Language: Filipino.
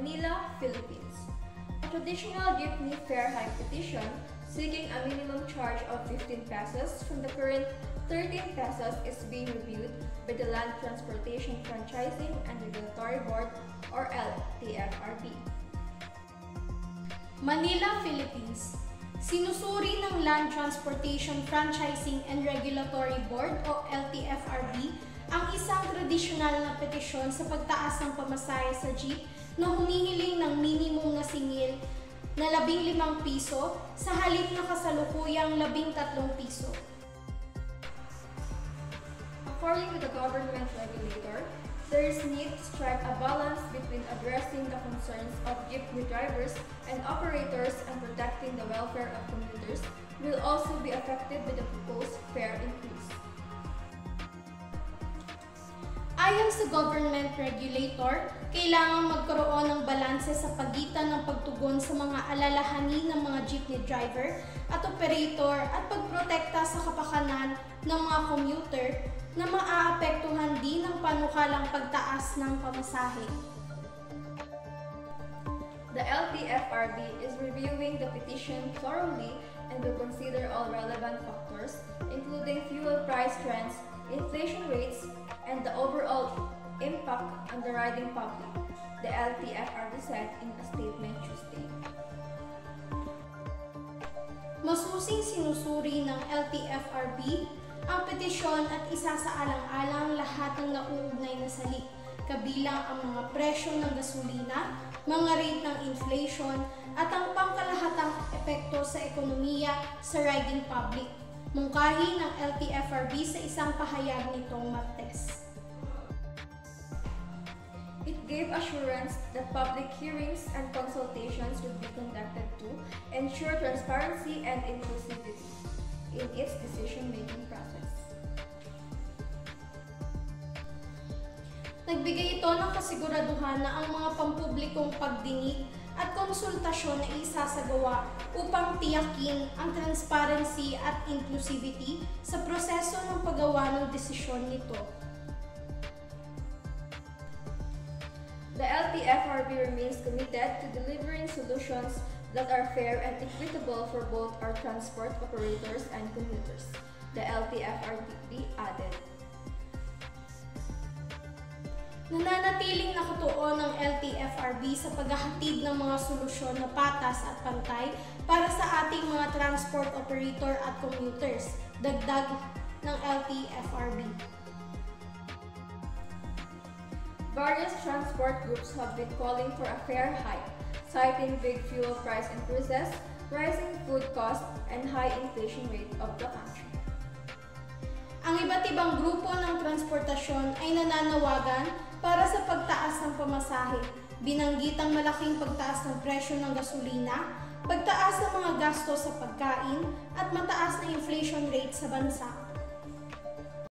Manila, Philippines. A traditional jeepney fare hike petition seeking a minimum charge of 15 pesos from the current 13 pesos is being reviewed by the Land Transportation Franchising and Regulatory Board or LTFRB. Manila, Philippines. Sinusuri ng Land Transportation Franchising and Regulatory Board o LTFRB ang isang tradisyonal na petisyon sa pagtaas ng pamasahe sa jeep na humihiling ng minimum na singil na 15 piso sa halip na kasalukuyang 13 piso. According to the government regulator, there is need to strike a balance between addressing the concerns of jeepney drivers and operators and protecting the welfare of commuters will also be affected by the proposed fare increase. Ayon sa government regulator, kailangan magkaroon ng balanse sa pagitan ng pagtugon sa mga alalahanin ng mga jeepney driver at operator at pagprotekta sa kapakanan ng mga commuter na maaapektuhan din ng panukalang pagtaas ng pamasahe. The LTFRB is reviewing the petition thoroughly and will consider all relevant factors, including fuel price trends, inflation rates, and the overall impact on the riding public, the LTFRB said in a statement Tuesday. Masusing sinusuri ng LTFRB ang petisyon at isasaalang-alang lahat ng nauugnay na salik, kabilang ang mga presyo ng gasolina, mga rate ng inflation, at ang pangkalahatang epekto sa ekonomiya sa riding public, mungkahi ng LTFRB sa isang pahayag nitong Martes. It gave assurance that public hearings and consultations would be conducted to ensure transparency and inclusivity in its decision-making process. Nagbigay ito ng kasiguraduhan na ang mga pampublikong pagdinig at konsultasyon na isasagawa upang tiyakin ang transparency at inclusivity sa proseso ng paggawa ng desisyon nito. The LTFRB remains committed to delivering solutions that are fair and equitable for both our transport operators and commuters, the LTFRB added. Nananatiling nakatuon ng LTFRB sa paghahatid ng mga solusyon na patas at pantay para sa ating mga transport operator at commuters, dagdag ng LTFRB. Various transport groups have been calling for a fare hike, citing big fuel price increases, rising food costs, and high inflation rate of the country. Ang iba't ibang grupo ng transportasyon ay nananawagan para sa pagtaas ng pamasahe, binanggit ang malaking pagtaas ng presyo ng gasolina, pagtaas ng mga gasto sa pagkain, at mataas na inflation rate sa bansa.